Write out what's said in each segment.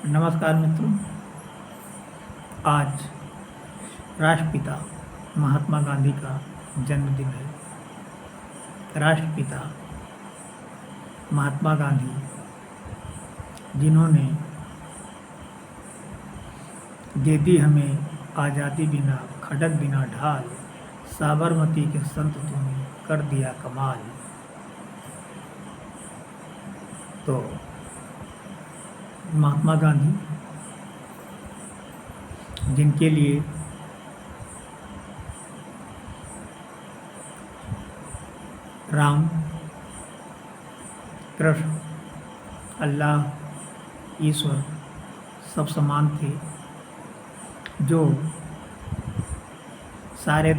नमस्कार मित्रों। आज राष्ट्रपिता महात्मा गांधी का जन्मदिन है। राष्ट्रपिता महात्मा गांधी जिन्होंने दे दी हमें आज़ादी बिना खड़क बिना ढाल, साबरमती के संत तूने कर दिया कमाल। तो महात्मा गांधी जिनके लिए राम, कृष्ण, अल्लाह, ईश्वर सब समान थे, जो सारे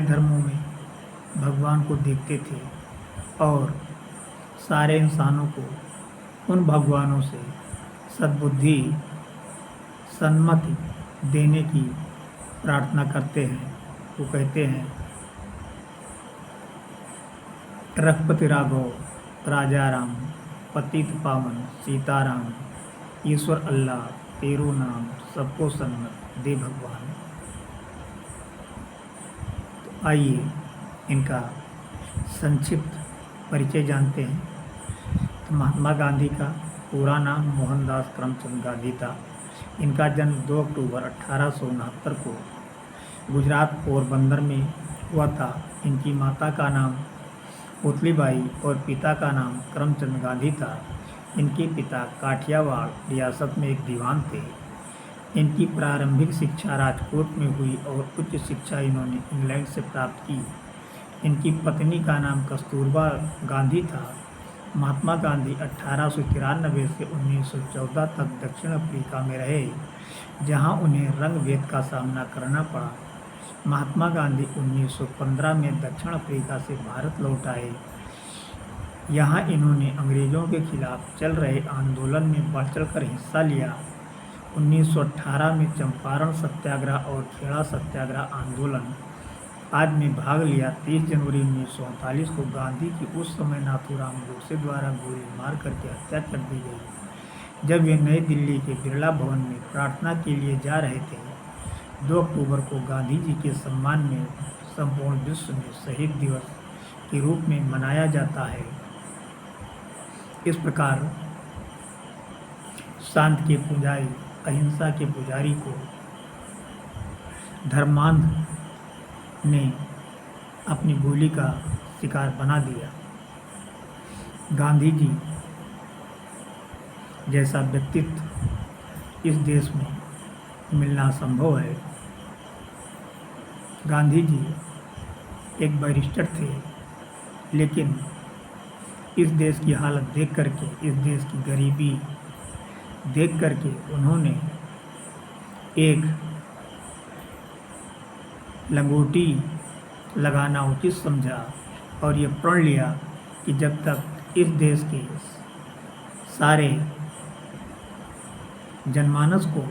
धर्मों में भगवान को देखते थे और सारे इंसानों को उन भगवानों से सद्बुद्धि, सन्मति देने की प्रार्थना करते हैं। वो कहते हैं, रघुपति राघव राजा राम, पतित पावन सीताराम, ईश्वर अल्लाह तेरो नाम, सबको सन्मत दे भगवान। तो आइए इनका संक्षिप्त परिचय जानते हैं। तो महात्मा गांधी का पूरा नाम मोहनदास करमचंद गांधी था। इनका जन्म 2 अक्टूबर 1869 को गुजरात पोरबंदर में हुआ था। इनकी माता का नाम पुतलीबाई और पिता का नाम करमचंद गांधी था। इनके पिता काठियावाड़ रियासत में एक दीवान थे। इनकी प्रारंभिक शिक्षा राजकोट में हुई और उच्च शिक्षा इन्होंने इंग्लैंड से प्राप्त की। इनकी पत्नी का नाम कस्तूरबा गांधी था। महात्मा गांधी 1893 से 1914 तक दक्षिण अफ्रीका में रहे, जहां उन्हें रंग भेद का सामना करना पड़ा। महात्मा गांधी 1915 में दक्षिण अफ्रीका से भारत लौट आए। यहाँ इन्होंने अंग्रेज़ों के खिलाफ चल रहे आंदोलन में बढ़ चढ़कर हिस्सा लिया। 1918 में चंपारण सत्याग्रह और खेड़ा सत्याग्रह आंदोलन आज में भाग लिया। 30 जनवरी 1948 को गांधी की उस समय नाथूराम गोडसे द्वारा गोली मार करके हत्या कर दी गई, जब वे नई दिल्ली के बिरला भवन में प्रार्थना के लिए जा रहे थे। 2 अक्टूबर को गांधी जी के सम्मान में संपूर्ण विश्व में शहीद दिवस के रूप में मनाया जाता है। इस प्रकार शांति के पुजारी, अहिंसा के पुजारी को धर्मांध ने अपनी गोली का शिकार बना दिया। गांधी जी जैसा व्यक्तित्व इस देश में मिलना संभव है। गांधी जी एक बैरिस्टर थे, लेकिन इस देश की हालत देख करके, इस देश की गरीबी देख करके उन्होंने एक लंगोटी लगाना उचित समझा और ये प्रण लिया कि जब तक इस देश के सारे जनमानस को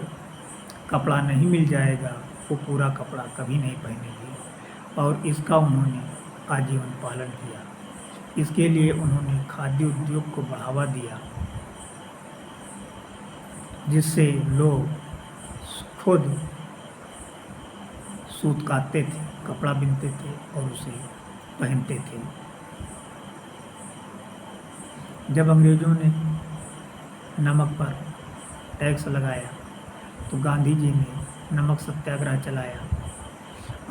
कपड़ा नहीं मिल जाएगा, वो पूरा कपड़ा कभी नहीं पहनेंगे। और इसका उन्होंने आजीवन पालन किया। इसके लिए उन्होंने खाद्य उद्योग को बढ़ावा दिया, जिससे लोग खुद सूत काटते थे, कपड़ा बिनते थे और उसे पहनते थे। जब अंग्रेज़ों ने नमक पर टैक्स लगाया तो गांधी जी ने नमक सत्याग्रह चलाया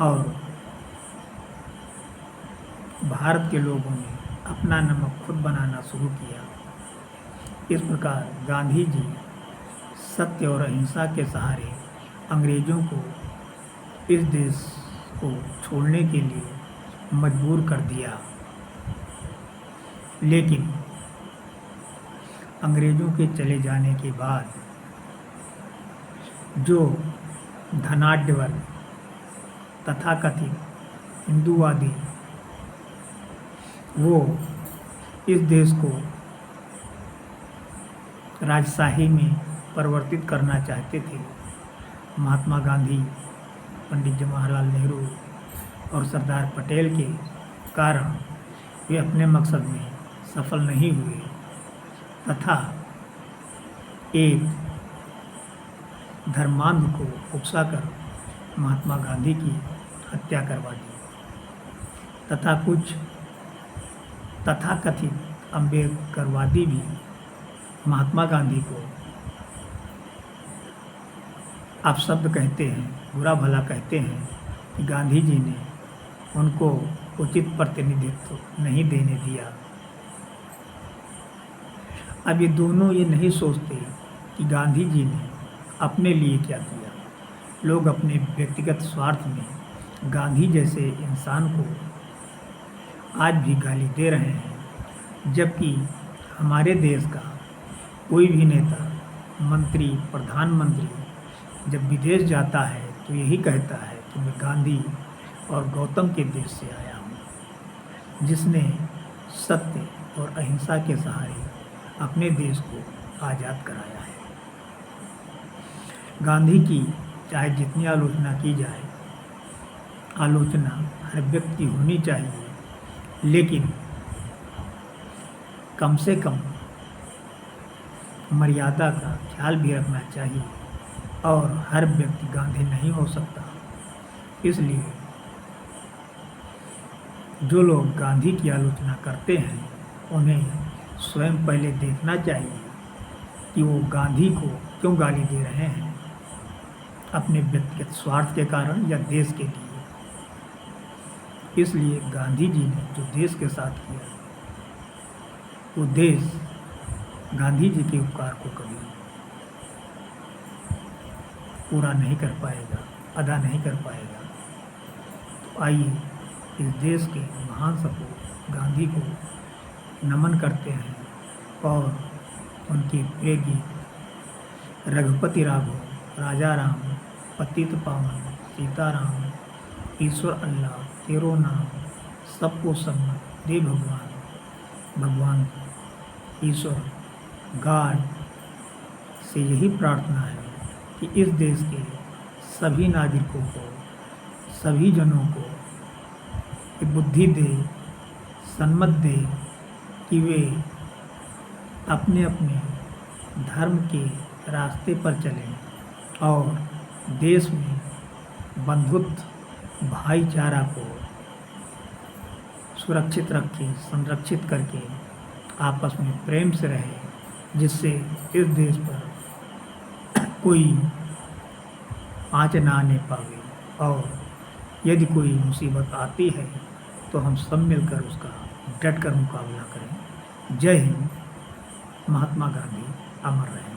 और भारत के लोगों ने अपना नमक खुद बनाना शुरू किया। इस प्रकार गांधी जी सत्य और अहिंसा के सहारे अंग्रेज़ों को इस देश को छोड़ने के लिए मजबूर कर दिया। लेकिन अंग्रेज़ों के चले जाने के बाद जो धनाढ्य वर्ग, तथाकथित हिंदूवादी, वो इस देश को राजशाही में परिवर्तित करना चाहते थे। महात्मा गांधी, पंडित जवाहरलाल नेहरू और सरदार पटेल के कारण वे अपने मकसद में सफल नहीं हुए तथा एक धर्मांध को उकसाकर महात्मा गांधी की हत्या करवा दी तथा कुछ तथाकथित अम्बेडकरवादी भी महात्मा गांधी को अपशब्द कहते हैं, बुरा भला कहते हैं कि गांधी जी ने उनको उचित प्रतिनिधित्व नहीं देने दिया। अब ये दोनों ये नहीं सोचते कि गांधी जी ने अपने लिए क्या किया। लोग अपने व्यक्तिगत स्वार्थ में गांधी जैसे इंसान को आज भी गाली दे रहे हैं, जबकि हमारे देश का कोई भी नेता, मंत्री, प्रधानमंत्री जब विदेश जाता है तो यही कहता है कि मैं गांधी और गौतम के देश से आया हूँ, जिसने सत्य और अहिंसा के सहारे अपने देश को आज़ाद कराया है। गांधी की चाहे जितनी आलोचना की जाए, आलोचना हर व्यक्ति की होनी चाहिए, लेकिन कम से कम मर्यादा का ख्याल भी रखना चाहिए और हर व्यक्ति गांधी नहीं हो सकता। इसलिए जो लोग गांधी की आलोचना करते हैं उन्हें स्वयं पहले देखना चाहिए कि वो गांधी को क्यों गाली दे रहे हैं, अपने व्यक्तिगत स्वार्थ के कारण या देश के लिए। इसलिए गांधी जी ने जो देश के साथ किया, वो देश गांधी जी के उपकार को कभी पूरा नहीं कर पाएगा, अदा नहीं कर पाएगा। तो आइए इस देश के महान सपूत गांधी को नमन करते हैं और उनके प्रिय गीत रघुपति राघव, राजा राम, पतित पावन, सीताराम, ईश्वर अल्लाह, तेरो नाम, सबको सम्मत दे भगवान, भगवान ईश्वर गॉड से यही प्रार्थना है कि इस देश के सभी नागरिकों को, सभी जनों को ये बुद्धि दे, सन्मत दे कि वे अपने अपने धर्म के रास्ते पर चलें और देश में बंधुत्व, भाईचारा को सुरक्षित रखें, संरक्षित करके आपस में प्रेम से रहें, जिससे इस देश पर कोई आँच ना आने पावे और यदि कोई मुसीबत आती है तो हम सब मिलकर उसका डट कर मुकाबला करें। जय हिंद। महात्मा गांधी अमर रहे।